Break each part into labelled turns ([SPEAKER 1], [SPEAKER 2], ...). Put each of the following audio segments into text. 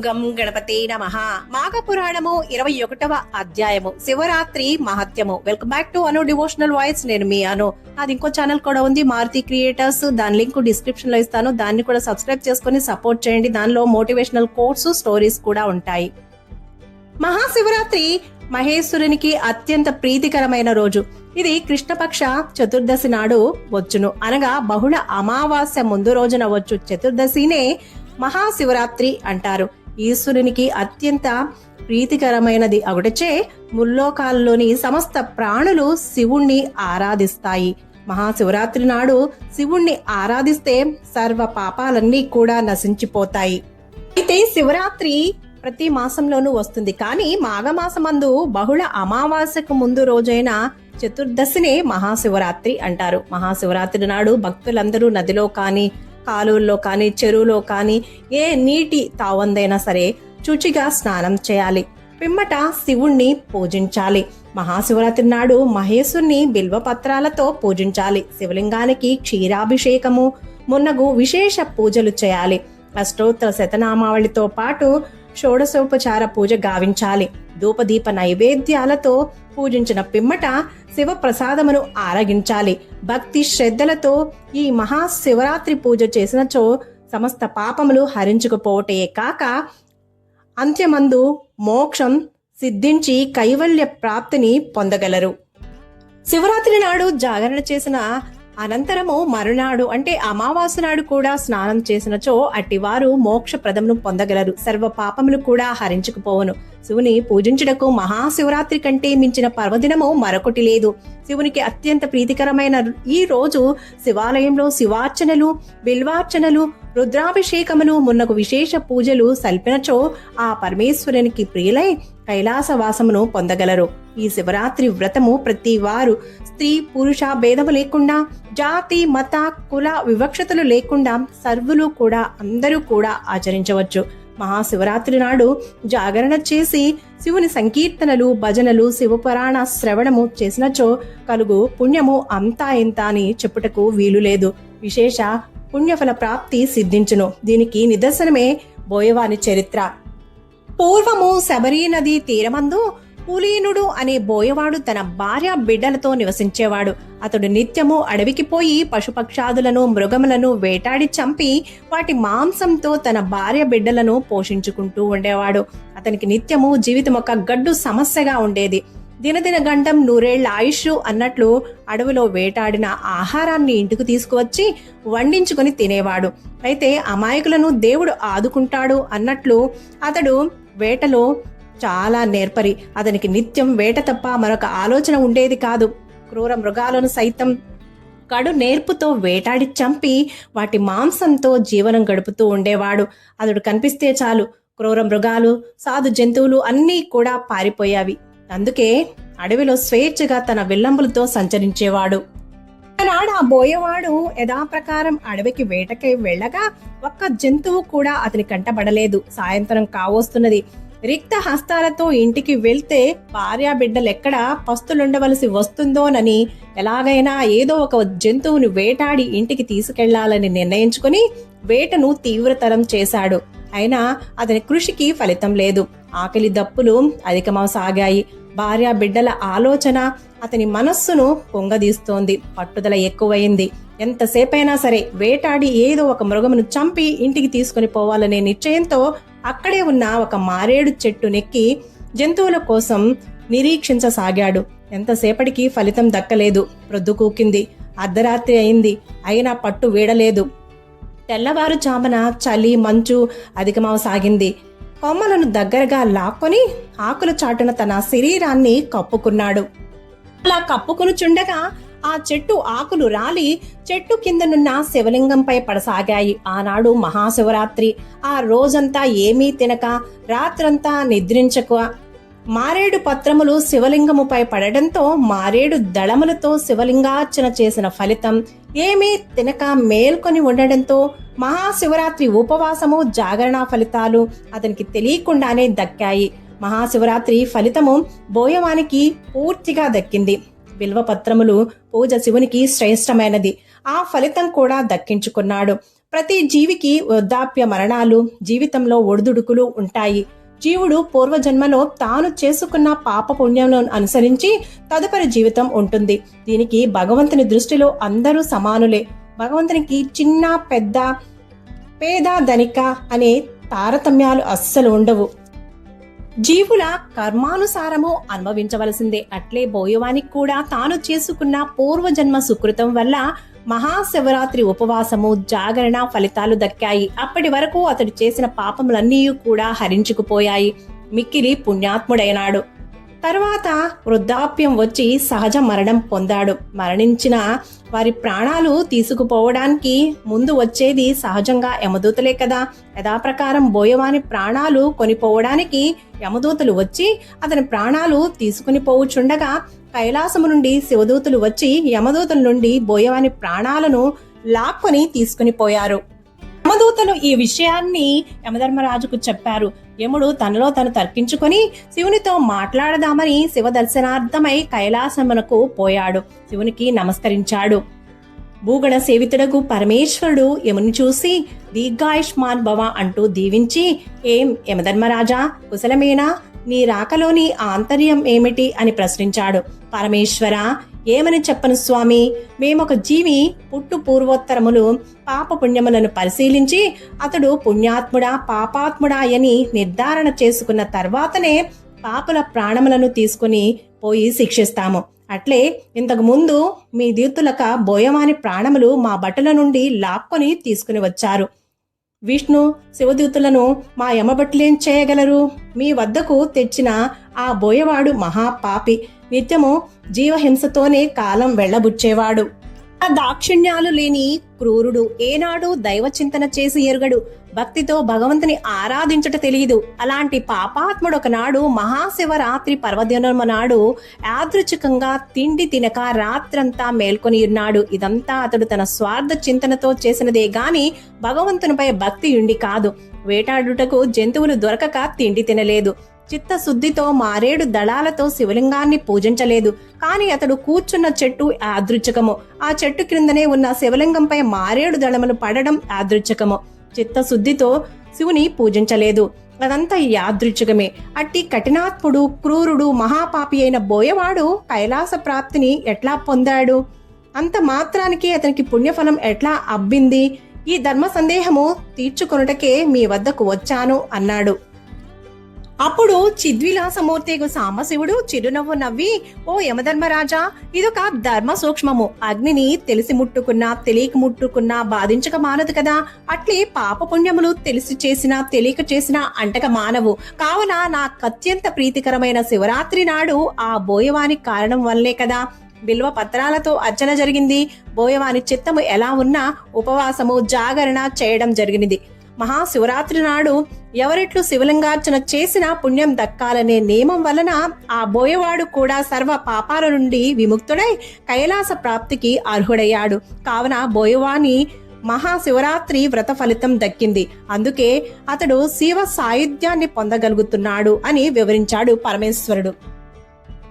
[SPEAKER 1] గం గణపతే నమః. మాఘ పురాణము 21వ అధ్యాయము శివరాత్రి మహత్యము. Welcome back to Anu devotional voice. నేను మీ అను. అది ఇంకో ఛానల్ కూడా ఉంది, మారుతి క్రియేటర్స్. దాని లింక్ డిస్క్రిప్షన్ లో ఇస్తాను. దాన్ని కూడా సబ్స్క్రైబ్ చేసుకుని సపోర్ట్ చేయండి. దానిలో మోటివేషనల్ కోట్స్, స్టోరీస్ కూడా ఉంటాయి. మహాశివరాత్రి మహేశ్వరునికి అత్యంత ప్రీతికరమైన రోజు. ఇది కృష్ణపక్ష చతుర్దశి నాడు వచ్చును, అనగా బహుళ అమావాస్య ముందు రోజున వచ్చు చతుర్దశినే మహాశివరాత్రి అంటారు. ఈశ్వరునికి అత్యంత ప్రీతికరమైనది అగుటచే ముల్లోకాల్లోని సమస్త ప్రాణులు శివుణ్ణి ఆరాధిస్తాయి. మహాశివరాత్రి నాడు శివుణ్ణి ఆరాధిస్తే సర్వ పాపాలన్నీ కూడా నశించిపోతాయి. అయితే శివరాత్రి ప్రతి మాసంలోనూ వస్తుంది, కానీ మాఘమాసమందు బహుళ అమావాస్యకు ముందు రోజైన చతుర్దశినే మహాశివరాత్రి అంటారు. మహాశివరాత్రి నాడు భక్తులందరూ నదిలో కానీ, కాలువల్లో కానీ, చెరువులో కానీ ఏ నీటి తావందైనా సరే శుచిగా స్నానం చేయాలి. పిమ్మట శివుణ్ణి పూజించాలి. మహాశివరాత్రి నాడు మహేశ్వరుని బిల్వపత్రాలతో పూజించాలి. శివలింగానికి క్షీరాభిషేకము మున్నగు విశేష పూజలు చేయాలి. అష్టోత్తర శతనామావళితో పాటు షోడశోపచార పూజ గావించాలి. ధూపదీప నైవేద్యాలతో పూజించిన పిమ్మట శివ ప్రసాదమును ఆరగించాలి. భక్తి శ్రద్ధలతో ఈ మహాశివరాత్రి పూజ చేసినచో సమస్త పాపములు హరించుకుపోవటే కాక అంత్యమందు మోక్షం సిద్ధించి కైవల్య ప్రాప్తిని పొందగలరు. శివరాత్రి నాడు జాగరణ చేసిన అనంతరము మరునాడు అంటే అమావాస్య నాడు కూడా స్నానం చేసినచో అట్టివారు మోక్ష ప్రదమును పొందగలరు. సర్వ పాపములు కూడా హరించుకుపోవను. శివుని పూజించుటకు మహాశివరాత్రి కంటే మించిన పర్వదినము మరొకటి లేదు. శివునికి అత్యంత ప్రీతికరమైన ఈ రోజు శివాలయంలో శివార్చనలు, బిల్వార్చనలు, రుద్రాభిషేకములు మున్నగు విశేష పూజలు సల్పినచో ఆ పరమేశ్వరునికి ప్రియులై కైలాసవాసమును పొందగలరు. ఈ శివరాత్రి వ్రతము ప్రతి వారు స్త్రీ పురుష భేదము లేకుండా, జాతి మత కుల వివక్షతలు లేకుండా సర్వులు కూడా అందరూ కూడా ఆచరించవచ్చు. మహాశివరాత్రి నాడు జాగరణ చేసి శివుని సంకీర్తనలు, భజనలు, శివపురాణ శ్రవణము చేసినచో కలుగు పుణ్యము అంతా ఇంత అని చెప్పుటకు వీలు లేదు. విశేష పుణ్యఫల ప్రాప్తి సిద్ధించును. దీనికి నిదర్శనమే బోయవాని చరిత్ర. పూర్వము శబరీ నది తీరమందు పులీనుడు అనే బోయవాడు తన భార్య బిడ్డలతో నివసించేవాడు. అతడు నిత్యము అడవికి పోయి పశుపక్షాదులను, మృగములను వేటాడి చంపి వాటి మాంసంతో తన భార్య బిడ్డలను పోషించుకుంటూ ఉండేవాడు. అతనికి నిత్యము జీవితం ఒక గడ్డు సమస్యగా ఉండేది. దినదిన గండం 100 ఆయుష్ అన్నట్లు అడవిలో వేటాడిన ఆహారాన్ని ఇంటికి తీసుకువచ్చి వండించుకొని తినేవాడు. అయితే అమాయకులను దేవుడు ఆదుకుంటాడు అన్నట్లు అతడు వేటలో చాలా నేర్పరి. అతనికి నిత్యం వేట తప్ప మరొక ఆలోచన ఉండేది కాదు. క్రూర మృగాలను సైతం కడు నేర్పుతో వేటాడి చంపి వాటి మాంసంతో జీవనం గడుపుతూ ఉండేవాడు. అతడు కనిపిస్తే చాలు క్రూర మృగాలు, సాధు జంతువులు అన్నీ కూడా పారిపోయావి. అందుకే అడవిలో స్వేచ్ఛగా తన విల్లంబులతో సంచరించేవాడు. నాడు ఆ బోయవాడు యథాప్రకారం అడవికి వేటకై వెళ్ళగా ఒక్క జంతువు కూడా అతని కంటబడలేదు. సాయంత్రం కావస్తున్నది. రిక్త హస్తాలతో ఇంటికి వెళ్తే భార్యా బిడ్డలెక్కడ పస్తులుండవలసి వస్తుందోనని ఎలాగైనా ఏదో ఒక జంతువుని వేటాడి ఇంటికి తీసుకెళ్లాలని నిర్ణయించుకుని వేటను తీవ్రతరం చేశాడు. అయినా అతని కృషికి ఫలితం లేదు. ఆకలి దప్పులు అధికమవసాగాయి. భార్యా బిడ్డల ఆలోచన అతని మనస్సును కుంగదీస్తోంది. పట్టుదల ఎక్కువైంది. ఎంతసేపైనా సరే వేటాడి ఏదో ఒక మృగమును చంపి ఇంటికి తీసుకుని పోవాలనే నిశ్చయంతో అక్కడే ఉన్న ఒక మారేడు చెట్టు నెక్కి జంతువుల కోసం నిరీక్షించసాగాడు. ఎంతసేపటికి ఫలితం దక్కలేదు. ప్రొద్దుకూకింది. అర్ధరాత్రి అయింది. అయినా పట్టు వీడలేదు. తెల్లవారుజామున చలి మంచు అధికమవసాగింది. కొమ్మలను దగ్గరగా లాక్కొని ఆకుల చాటున తన శరీరాన్ని కప్పుకున్నాడు. అలా కప్పుకొనుచుండగా ఆ చెట్టు ఆకులు రాలి చెట్టు కిందనున్న శివలింగంపై పడసాగాయి. ఆనాడు మహాశివరాత్రి. ఆ రోజంతా ఏమీ తినక, రాత్రంతా నిద్రించక మారేడు పత్రములు శివలింగముపై పడడంతో మారేడు దళములతో శివలింగార్చన చేసిన ఫలితం, ఏమీ తినక మేల్కొని ఉండడంతో మహాశివరాత్రి ఉపవాసము, జాగరణ ఫలితాలు అతనికి తెలియకుండానే దక్కాయి. మహాశివరాత్రి ఫలితము బోయవానికి పూర్తిగా దక్కింది. బిల్వపత్రములు పూజ శివునికి శ్రేష్టమైనది. ఆ ఫలితం కూడా దక్కించుకున్నాడు. ప్రతి జీవికి వృద్ధాప్య మరణాలు, జీవితంలో ఒడిదుడుకులు ఉంటాయి. జీవుడు పూర్వజన్మలో తాను చేసుకున్న పాప పుణ్యములను అనుసరించి తదుపరి జీవితం ఉంటుంది. దీనికి భగవంతుని దృష్టిలో అందరూ సమానులే. భగవంతునికి చిన్న, పెద్ద, పేద, ధనిక అనే తారతమ్యాలు అస్సలు ఉండవు. జీవుల కర్మానుసారము అనుభవించవలసిందే. అట్లే బోయవానికి కూడా తాను చేసుకున్న పూర్వజన్మ సుకృతం వల్ల మహాశివరాత్రి ఉపవాసము, జాగరణ ఫలితాలు దక్కాయి. అప్పటి వరకు అతడు చేసిన పాపములన్నీ కూడా హరించుకుపోయాయి. మిక్కిలి పుణ్యాత్ముడైనాడు. తర్వాత వృద్ధాప్యం వచ్చి సహజ మరణం పొందాడు. మరణించిన వారి ప్రాణాలు తీసుకుపోవడానికి ముందు వచ్చేది సహజంగా యమదూతలే కదా. యథాప్రకారం బోయవాని ప్రాణాలు కొనిపోవడానికి యమదూతలు వచ్చి అతని ప్రాణాలు తీసుకుని పోవుచుండగా కైలాసము నుండి శివదూతలు వచ్చి యమదూతల నుండి బోయవాని ప్రాణాలను లాక్కొని తీసుకుని పోయారు. యమదూతలు ఈ విషయాన్ని యమధర్మరాజుకు చెప్పారు. యముడు తనలో తను తర్కించుకొని శివునితో మాట్లాడదామని శివ దర్శనార్థమై కైలాసమునకు పోయాడు. శివునికి నమస్కరించాడు. భూగణ సేవితుడకు పరమేశ్వరుడు యముని చూసి దీర్ఘాయుష్మాన్ భవ అంటూ దీవించి, ఏం యమధర్మరాజా, కుశలమేనా? నీ రాకలోని ఆంతర్యం ఏమిటి అని ప్రశ్నించాడు. పరమేశ్వర, ఏమని చెప్పను స్వామి, మేమొక జీవి పుట్టు పూర్వోత్తరములు పాప పుణ్యములను పరిశీలించి అతడు పుణ్యాత్ముడా పాపాత్ముడా అని నిర్ధారణ చేసుకున్న తర్వాతనే పాపుల ప్రాణములను తీసుకుని పోయి శిక్షిస్తాము. అట్లే ఇంతకు ముందు మీ దీతులక బోయవాని ప్రాణములు మా భటుల నుండి లాక్కొని తీసుకుని వచ్చారు. విష్ణు శివదూతులను మా యమభటులేం చేయగలరు? మీ వద్దకు తెచ్చిన ఆ బోయవాడు మహాపాపి. నిత్యము జీవహింసతోనే కాలం వెళ్లబుచ్చేవాడు. ఆ దాక్షిణ్యాలు లేని క్రూరుడు. ఏనాడు దైవ చింతన చేసి ఎరుగడు. భక్తితో భగవంతుని ఆరాధించుట తెలియదు. అలాంటి పాపాత్ముడు ఒకనాడు మహాశివరాత్రి పర్వదినము నాడు యాదృచ్ఛికంగా తిండి తినక రాత్రంతా మేల్కొని ఉన్నాడు. ఇదంతా అతడు తన స్వార్థ చింతనతో చేసినదే గాని భగవంతునిపై భక్తి ఉండి కాదు. వేటాడుటకు జంతువులు దొరకక తిండి తినలేదు. చిత్తశుద్ధితో మారేడు దళాలతో శివలింగాన్ని పూజించలేదు. కాని అతడు కూర్చున్న చెట్టు యాదృచ్ఛికము. ఆ చెట్టు క్రిందనే ఉన్న శివలింగంపై మారేడు దళములు పడడం యాదృచ్ఛికము. చిత్తశుద్ధితో శివుని పూజించలేదు. అదంతా యాదృచ్ఛికమే. అట్టి కఠినాత్ముడు, క్రూరుడు, మహాపాపి అయిన బోయవాడు కైలాస ప్రాప్తిని ఎట్లా పొందాడు? అంత మాత్రానికి అతనికి పుణ్యఫలం ఎట్లా అబ్బింది? ఈ ధర్మ సందేహము తీర్చుకొనుటకే మీ వద్దకు వచ్చాను అన్నాడు. అప్పుడు చిద్విలాసమూర్తిగు సాంబశివుడు చిరునవ్వు నవ్వి, ఓ యమధర్మరాజా, ఇదొక ధర్మ సూక్ష్మము. అగ్నిని తెలిసి ముట్టుకున్నా తెలియక ముట్టుకున్నా బాధించక మానదు కదా. అట్లే పాప పుణ్యములు తెలిసి చేసినా తెలియక చేసినా అంటక మానవు. కావున నాకత్యంత ప్రీతికరమైన శివరాత్రి నాడు ఆ బోయవాని కారణం వల్లే కదా బిల్వ పత్రాలతో అర్చన జరిగింది. బోయవాని చిత్తము ఎలా ఉన్నా ఉపవాసము, జాగరణ చేయడం జరిగినది. మహాశివరాత్రి నాడు ఎవరెట్లు శివలింగార్చన చేసినా పుణ్యం దక్కాలనే నియమం వలన ఆ బోయవాడు కూడా సర్వ పాపాల నుండి విముక్తుడై కైలాస ప్రాప్తికి అర్హుడయ్యాడు. కావున బోయవాని మహాశివరాత్రి వ్రత ఫలితం దక్కింది. అందుకే అతడు శివ సాయుధ్యాన్ని పొందగలుగుతున్నాడు అని వివరించాడు పరమేశ్వరుడు.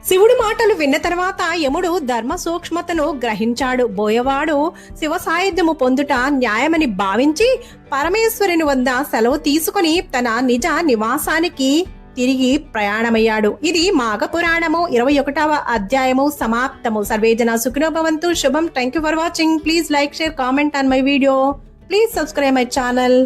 [SPEAKER 1] శివుడి మాటలు విన్న తర్వాత యముడు ధర్మ సూక్ష్మతను గ్రహించాడు. బోయవాడు శివ సాయుధ్యము పొందుట న్యాయమని భావించి పరమేశ్వరుని వద్ద సెలవు తీసుకుని తన నిజ నివాసానికి తిరిగి ప్రయాణమయ్యాడు. ఇది మాఘపురాణము 21వ అధ్యాయము సమాప్తము. సర్వేజన సుఖినో భవంతు. శుభం. Thank you for watching. Please like, share, comment on my video. Please subscribe my channel.